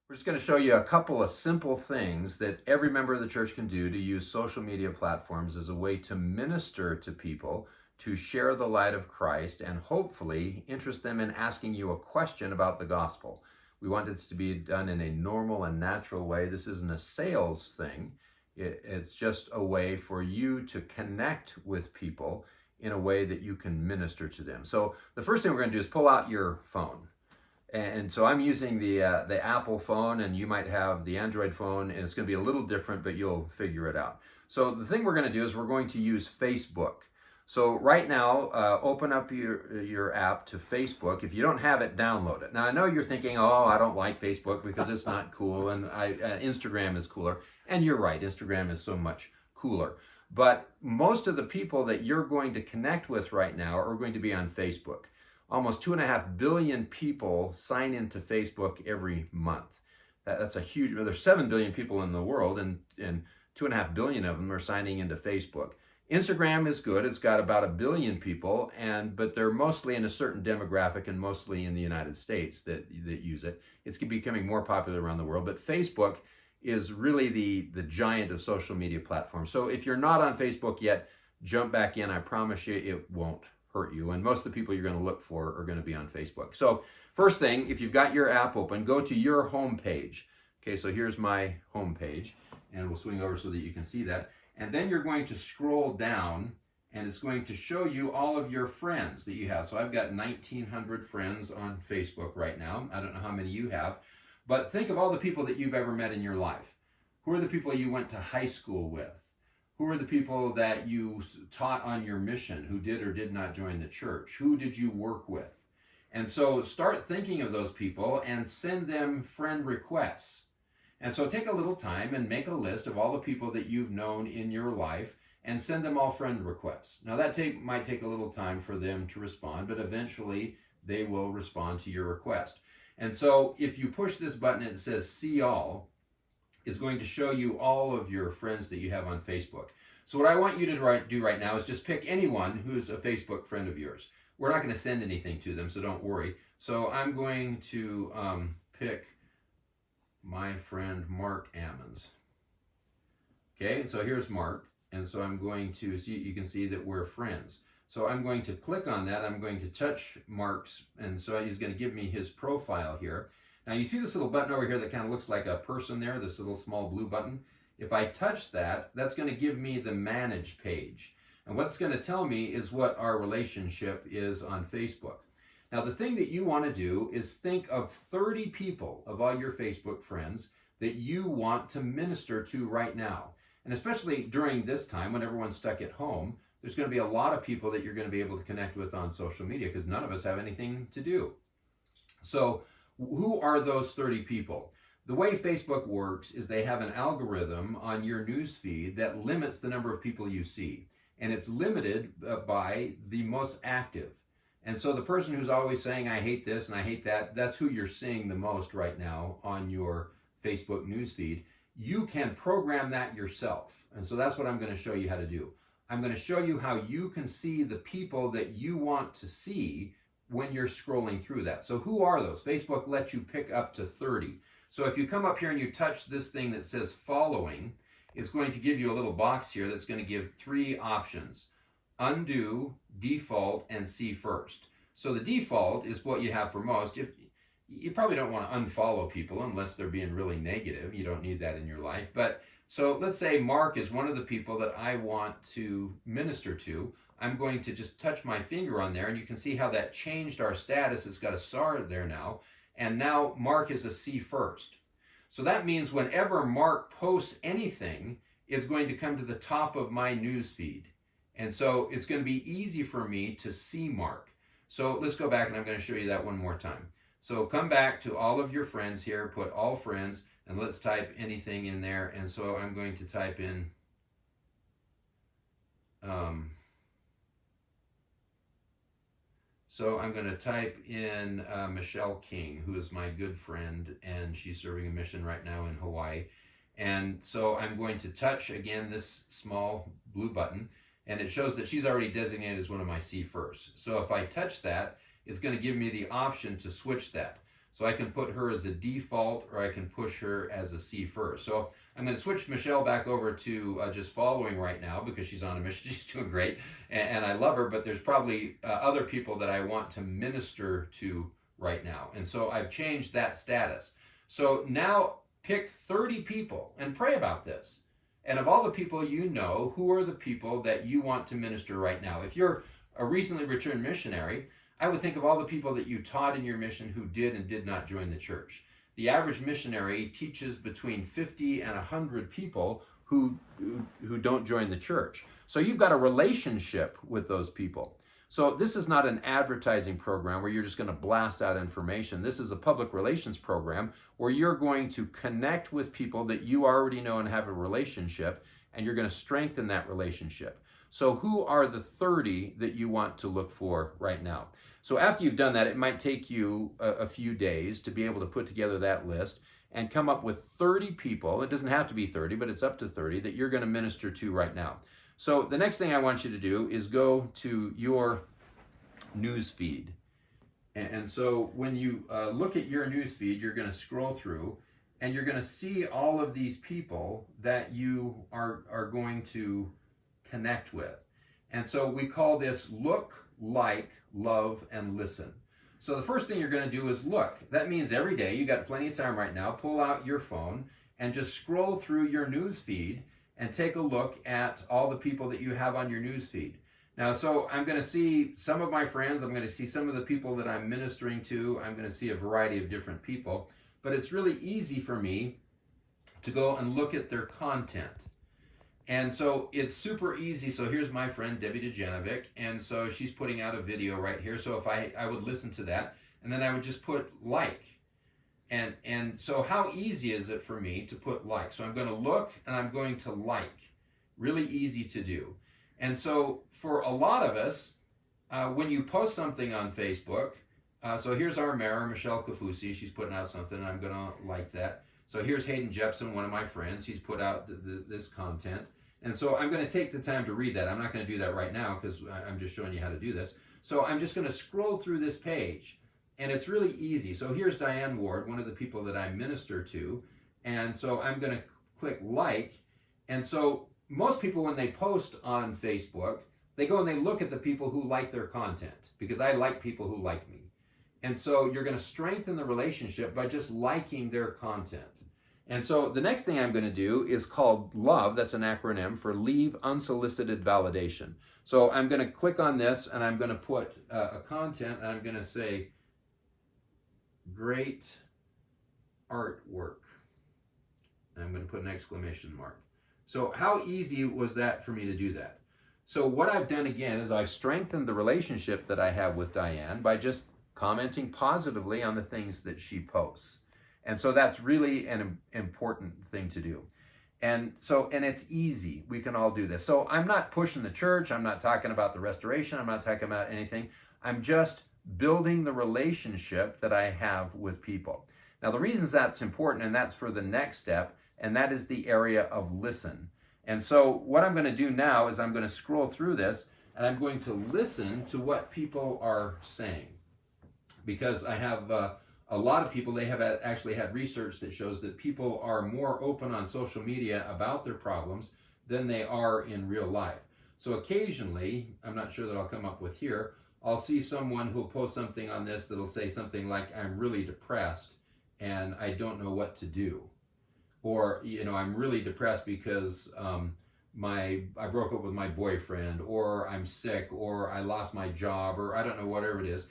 We're just going to show you a couple of simple things that every member of the church can do to use social media platforms as a way to minister to people, to share the light of Christ, and hopefully interest them in asking you a question about the gospel. We want this to be done in a normal and natural way. This isn't a sales thing. It's just a way for you to connect with people in a way that you can minister to them. So the first thing we're going to do is pull out your phone. And so I'm using the Apple phone, and you might have the Android phone, and it's going to be a little different, but you'll figure it out. So the thing we're going to do is we're going to use Facebook. So right now, open up your app to Facebook. If you don't have it, download it. Now I know you're thinking, oh, I don't like Facebook because it's not cool, and Instagram is cooler. And you're right, Instagram is so much cooler. But most of the people that you're going to connect with right now are going to be on Facebook. Almost 2.5 billion people sign into Facebook every month. That's a huge, there's 7 billion people in the world, and 2.5 billion of them are signing into Facebook. Instagram is good. It's got about 1 billion people, but they're mostly in a certain demographic and mostly in the United States that use it. It's becoming more popular around the world, but Facebook is really the giant of social media platforms. So if you're not on Facebook yet, jump back in. I promise you it won't hurt you. And most of the people you're going to look for are going to be on Facebook. So first thing, if you've got your app open, go to your home page. Okay, so here's my home page, and we'll swing over so that you can see that. And then you're going to scroll down, and it's going to show you all of your friends that you have. So I've got 1,900 friends on Facebook right now. I don't know how many you have, but think of all the people that you've ever met in your life. Who are the people you went to high school with? Who are the people that you taught on your mission who did or did not join the church? Who did you work with? And so start thinking of those people and send them friend requests. And so take a little time and make a list of all the people that you've known in your life and send them all friend requests. Now that might take a little time for them to respond, but eventually they will respond to your request. And so if you push this button, it says see all, is going to show you all of your friends that you have on Facebook. So what I want you to do right now is just pick anyone who's a Facebook friend of yours. We're not going to send anything to them, so don't worry. So I'm going to pick my friend Mark Ammons. Okay, so here's Mark, and so I'm going to see, you can see that we're friends. So I'm going to click on that. I'm going to touch Mark's, and so he's going to give me his profile here. Now you see this little button over here that kind of looks like a person there, this little small blue button. If I touch that, that's going to give me the manage page. And what it's going to tell me is what our relationship is on Facebook. Now the thing that you want to do is think of 30 people of all your Facebook friends that you want to minister to right now. And especially during this time when everyone's stuck at home, there's going to be a lot of people that you're going to be able to connect with on social media because none of us have anything to do. So who are those 30 people? The way Facebook works is they have an algorithm on your news feed that limits the number of people you see. And it's limited by the most active. And so the person who's always saying, I hate this and I hate that, that's who you're seeing the most right now on your Facebook news feed. You can program that yourself. And so that's what I'm going to show you how to do. I'm going to show you how you can see the people that you want to see when you're scrolling through that. So who are those? Facebook lets you pick up to 30. So if you come up here and you touch this thing that says following, it's going to give you a little box here that's going to give 3 options: undo, default, and see first. So the default is what you have for most. You probably don't want to unfollow people unless they're being really negative. You don't need that in your life. But so let's say Mark is one of the people that I want to minister to. I'm going to just touch my finger on there, and you can see how that changed our status. It's got a star there now, and now Mark is a see first. So that means whenever Mark posts anything, it's going to come to the top of my news feed. And so it's going to be easy for me to see Mark. So let's go back, and I'm going to show you that one more time. So come back to all of your friends here, put all friends, and let's type anything in there. And so I'm going to type in So I'm going to type in Michelle King, who is my good friend, and she's serving a mission right now in Hawaii. And so I'm going to touch, again, this small blue button, and it shows that she's already designated as one of my see first. So if I touch that, it's going to give me the option to switch that. So I can put her as a default, or I can push her as a see first. So I'm going to switch Michelle back over to just following right now because she's on a mission. She's doing great, and I love her, but there's probably other people that I want to minister to right now. And so I've changed that status. So now pick 30 people and pray about this. And of all the people you know, who are the people that you want to minister right now? If you're a recently returned missionary, I would think of all the people that you taught in your mission who did and did not join the church. The average missionary teaches between 50 and 100 people who don't join the church. So you've got a relationship with those people. So this is not an advertising program where you're just going to blast out information. This is a public relations program where you're going to connect with people that you already know and have a relationship, and you're going to strengthen that relationship. So who are the 30 that you want to look for right now? So after you've done that, it might take you a few days to be able to put together that list and come up with 30 people. It doesn't have to be 30, but it's up to 30 that you're going to minister to right now. So the next thing I want you to do is go to your news feed. And so when you look at your news feed, you're going to scroll through and you're going to see all of these people that you are going to connect with. And so we call this look, like, love, and listen. So the first thing you're going to do is look. That means every day, you got plenty of time right now, pull out your phone and just scroll through your news feed and take a look at all the people that you have on your news feed. Now, so I'm going to see some of my friends, I'm going to see some of the people that I'm ministering to, I'm going to see a variety of different people, but it's really easy for me to go and look at their content. And so it's super easy. So here's my friend, Debbie Dejanovic, and so she's putting out a video right here. So if I would listen to that, and then I would just put like. And so how easy is it for me to put like? So I'm going to look and I'm going to like. Really easy to do. And so for a lot of us, when you post something on Facebook, so here's our mayor, Michelle Kafusi. She's putting out something and I'm going to like that. So here's Hayden Jepson, one of my friends. He's put out this content. And so I'm going to take the time to read that. I'm not going to do that right now because I'm just showing you how to do this. So I'm just going to scroll through this page. And it's really easy. So here's Diane Ward, one of the people that I minister to. And so I'm going to click like. And so most people, when they post on Facebook, they go and they look at the people who like their content because I like people who like me. And so you're going to strengthen the relationship by just liking their content. And so the next thing I'm going to do is called LOVE. That's an acronym for Leave Unsolicited Validation. So I'm going to click on this and I'm going to put a content and I'm going to say, great artwork. And I'm going to put an exclamation mark. So how easy was that for me to do that? So what I've done again is I've strengthened the relationship that I have with Diane by just commenting positively on the things that she posts. And so that's really an important thing to do. And it's easy. We can all do this. So I'm not pushing the church. I'm not talking about the restoration. I'm not talking about anything. I'm just building the relationship that I have with people. Now, the reasons that's important, and that's for the next step, and that is the area of listen. And so what I'm going to do now is I'm going to scroll through this, and I'm going to listen to what people are saying. Because I have a lot of people, they have actually had research that shows that people are more open on social media about their problems than they are in real life. So occasionally, I'm not sure that I'll come up with here, I'll see someone who'll post something on this that'll say something like, I'm really depressed and I don't know what to do. Or, I'm really depressed because I broke up with my boyfriend, or I'm sick, or I lost my job, or I don't know, whatever it is.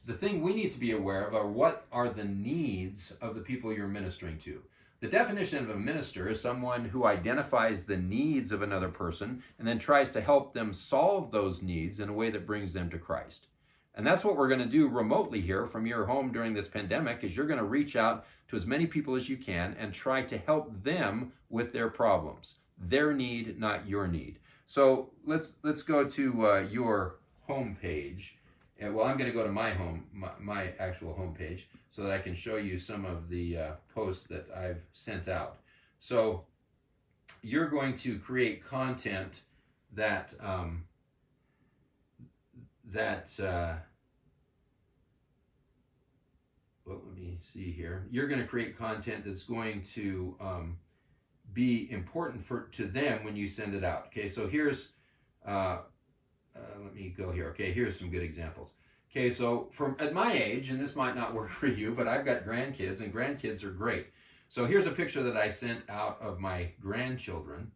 The thing we need to be aware of are what are the needs of the people you're ministering to. The definition of a minister is someone who identifies the needs of another person and then tries to help them solve those needs in a way that brings them to Christ. And that's what we're going to do remotely here from your home during this pandemic, is you're going to reach out to as many people as you can and try to help them with their problems. Their need, not your need. So let's go to your home page. Well, I'm going to go to my actual homepage so that I can show you some of the posts that I've sent out. So you're going to create content that well, let me see here. You're going to create content that's going to be important to them when you send it out. Okay, so here's, let me go here. Okay, here's some good examples. Okay, so at my age, and this might not work for you, but I've got grandkids, and grandkids are great. So here's a picture that I sent out of my grandchildren,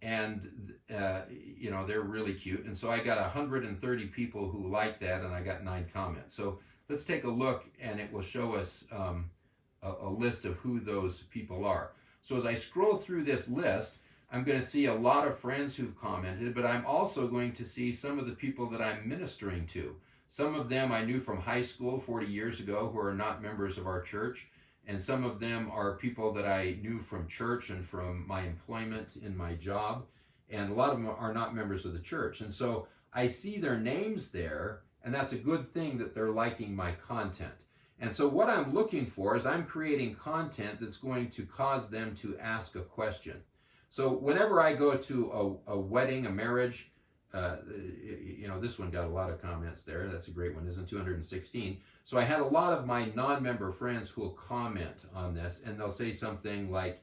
and they're really cute. And so I got 130 people who liked that, and I got 9 comments. So let's take a look, and it will show us a list of who those people are. So as I scroll through this list, I'm going to see a lot of friends who've commented, but I'm also going to see some of the people that I'm ministering to. Some of them I knew from high school 40 years ago who are not members of our church, and some of them are people that I knew from church and from my employment in my job, and a lot of them are not members of the church. And so I see their names there, and that's a good thing that they're liking my content. And so what I'm looking for is I'm creating content that's going to cause them to ask a question. So whenever I go to a wedding, a marriage, this one got a lot of comments there. That's a great one, isn't it? 216. So I had a lot of my non-member friends who will comment on this, and they'll say something like,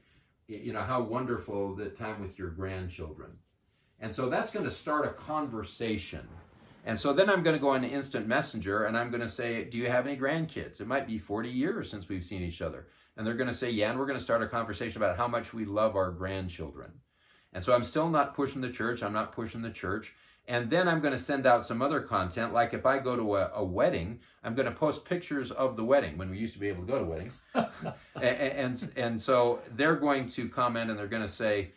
how wonderful the time with your grandchildren. And so that's going to start a conversation. And so then I'm going to go on Instant Messenger, and I'm going to say, do you have any grandkids? It might be 40 years since we've seen each other. And they're going to say, yeah, and we're going to start a conversation about how much we love our grandchildren. And so I'm still not pushing the church. I'm not pushing the church. And then I'm going to send out some other content. Like if I go to a wedding, I'm going to post pictures of the wedding when we used to be able to go to weddings. and so they're going to comment, and they're going to say,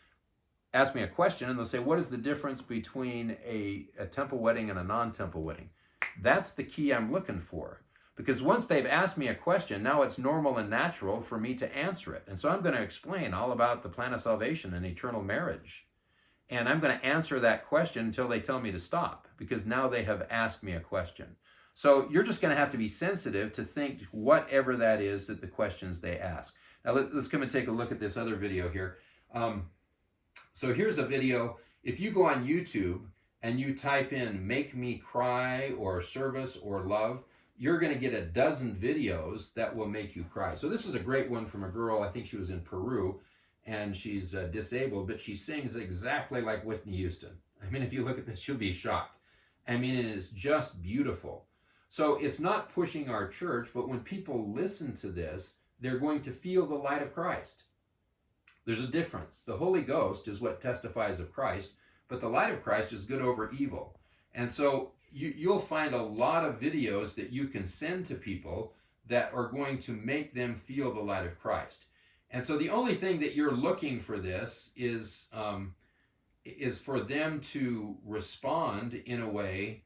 ask me a question, and they'll say, what is the difference between a temple wedding and a non-temple wedding? That's the key I'm looking for. Because once they've asked me a question, now it's normal and natural for me to answer it. And so I'm going to explain all about the plan of salvation and eternal marriage. And I'm going to answer that question until they tell me to stop, because now they have asked me a question. So you're just going to have to be sensitive to think whatever that is that the questions they ask. Now let's come and take a look at this other video here. So here's a video. If you go on YouTube and you type in "make me cry" or "service" or "love," you're going to get a dozen videos that will make you cry. So this is a great one from a girl. I think she was in Peru, and she's disabled, but she sings exactly like Whitney Houston. I mean, if you look at this, you'll be shocked. I mean, it is just beautiful. So it's not pushing our church, but when people listen to this, they're going to feel the light of Christ. There's a difference. The Holy Ghost is what testifies of Christ, but the light of Christ is good over evil. And so you'll find a lot of videos that you can send to people that are going to make them feel the light of Christ. And so the only thing that you're looking for this is for them to respond in a way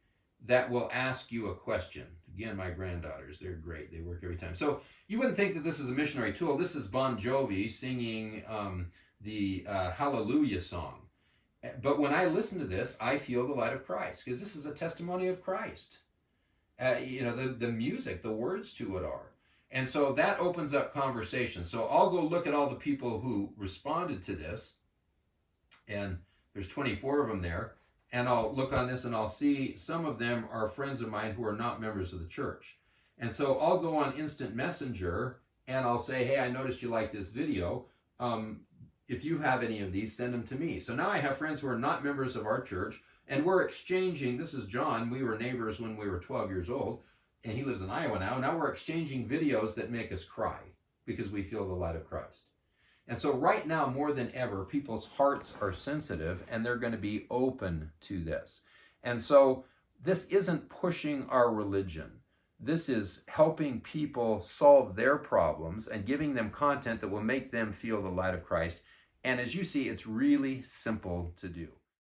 that will ask you a question. Again, my granddaughters, they're great. They work every time. So you wouldn't think that this is a missionary tool. This is Bon Jovi singing the Hallelujah song. But when I listen to this, I feel the light of Christ, because this is a testimony of Christ. The music, the words to it are. And so that opens up conversation. So I'll go look at all the people who responded to this, and there's 24 of them there, and I'll look on this and I'll see some of them are friends of mine who are not members of the church. And so I'll go on Instant Messenger and I'll say, hey, I noticed you like this video. If you have any of these, send them to me. So now I have friends who are not members of our church, and we're exchanging. This is John. We were neighbors when we were 12 years old, and he lives in Iowa now. Now we're exchanging videos that make us cry because we feel the light of Christ. And so right now, more than ever, people's hearts are sensitive, and they're going to be open to this. And so this isn't pushing our religion. This is helping people solve their problems and giving them content that will make them feel the light of Christ. And as you see, it's really simple to do.